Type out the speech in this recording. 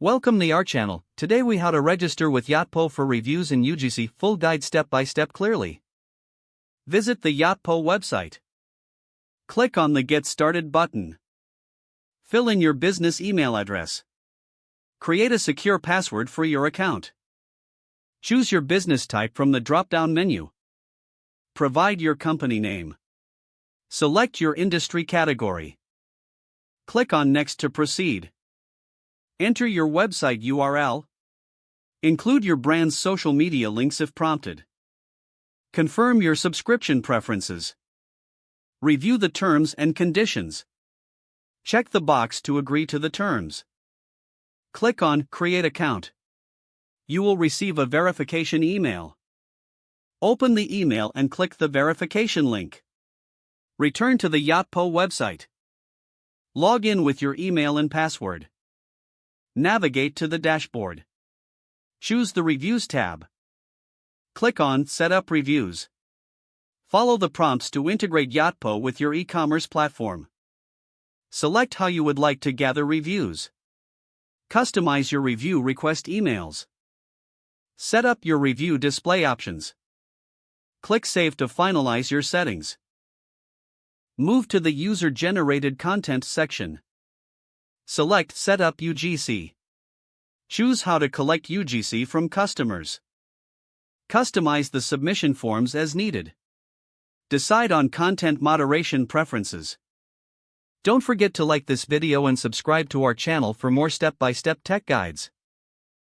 Welcome to our channel. Today we how to register with Yotpo for reviews in UGC. Full guide step by step clearly. Visit the Yotpo website. Click on the Get Started button. Fill in your business email address. Create a secure password for your account. Choose your business type from the drop-down menu. Provide your company name. Select your industry category. Click on Next to proceed. Enter your website URL. Include your brand's social media links if prompted. Confirm your subscription preferences. Review the terms and conditions. Check the box to agree to the terms. Click on Create Account. You will receive a verification email. Open the email and click the verification link. Return to the Yotpo website. Log in with your email and password. Navigate to the dashboard. Choose the Reviews tab. Click on Set up Reviews. Follow the prompts to integrate Yotpo with your e-commerce platform. Select how you would like to gather reviews. Customize your review request emails. Set up your review display options. Click Save to finalize your settings. Move to the User-Generated Content section. Select Set up UGC. Choose how to collect UGC from customers. Customize the submission forms as needed. Decide on content moderation preferences. Don't forget to like this video and subscribe to our channel for more step-by-step tech guides.